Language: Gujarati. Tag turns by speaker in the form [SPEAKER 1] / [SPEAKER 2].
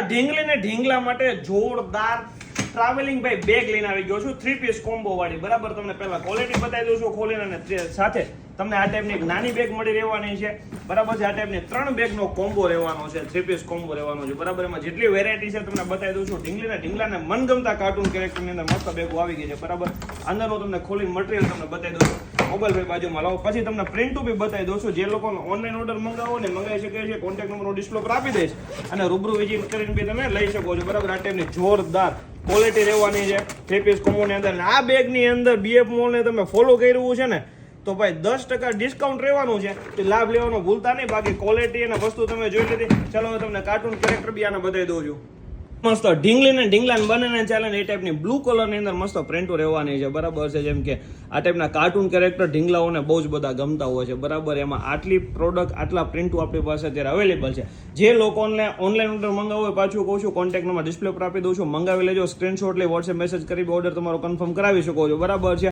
[SPEAKER 1] ઢીંગલી ને ઢીંગલા માટે જોરદાર ટ્રાવેલિંગ ભાઈ બેગ લઈને આવી ગયો છું 3 પીસ કોમ્બો વાળી. બરાબર, તમને પહેલા ક્વોલિટી બતાવી દઉં છું ખોલીને, અને સાથે તમને આ ટાઈપની એક નાની બેગ મળી રહેવાની છે. બરાબર છે, આ ટાઈપની 3 બેગનો કોમ્બો રહેવાનો છે, 3 પીસ કોમ્બો રહેવાનો છે. બરાબર, એમાં જેટલી વેરાયટી છે તમને બતાવી દઉં છું. ઢીંગલી ને ઢીંગલાને મનગમતા કાર્ટૂન કેરેક્ટરની અંદર મસ્ત બેગો આવી ગઈ છે. બરાબર, અંદરનું તમને ખોલીને મટીરિયલ તમને બતાવી દઉં છું. મોબાઈલ ભાઈ બાજુમાં લાવો, પછી તમને પ્રિન્ટ બી બતાવી દઉં છું. જે લોકોનો ઓનલાઈન ઓર્ડર મંગાવો ને મંગાવી શકે છે, કોન્ટેક્ટ નંબર ડિસ્પ્લે પર આપી દઈશ અને રૂબરૂ વિઝિટ કરીને બી તમે લઈ શકો છો. બરાબર, આ ટાઈપની જોરદાર ક્વોલિટી રહેવાની છે 3 પીસ કોમ્બોની અંદર. આ બેગની અંદર બીએફ મોલને તમે ફોલો કર્યું છે ને તો ભાઈ 10% ડિસ્કાઉન્ટ રહેવાનું છે, તે લાભ લેવાનો ભૂલતા નહીં. બાકી ક્વોલિટી અને વસ્તુ તમે જોઈ લીધી. ચાલો હવે તમને કાર્ટૂન કેરેક્ટર બી આને બતાવી દઉં છું. મસ્ત ઢીંગલી ને ઢીંગલા બંનેને ચાલે ને એ ટાઈપની બ્લુ કલરની અંદર મસ્ત પ્રિન્ટો રહેવાની છે. બરાબર છે, જેમ કે આ ટાઈપના કાર્ટૂન કેરેક્ટર ઢીંગલાઓને બહુ જ બધા ગમતા હોય છે. બરાબર, એમાં આટલી પ્રોડક્ટ આટલા પ્રિન્ટો આપણી પાસે અત્યારે અવેલેબલ છે. જે લોકોને ઓનલાઈન ઓર્ડર મંગાવવો હોય, પાછું કહું છું, કોન્ટેક્ટ નંબર ડિસ્પ્લે પર આપી દઉં છું, મંગાવી લેજો. સ્ક્રીનશોટ લઈ વોટ્સએપ મેસેજ કરી ઓર્ડર તમારો કન્ફર્મ કરાવી શકો છો. બરાબર છે.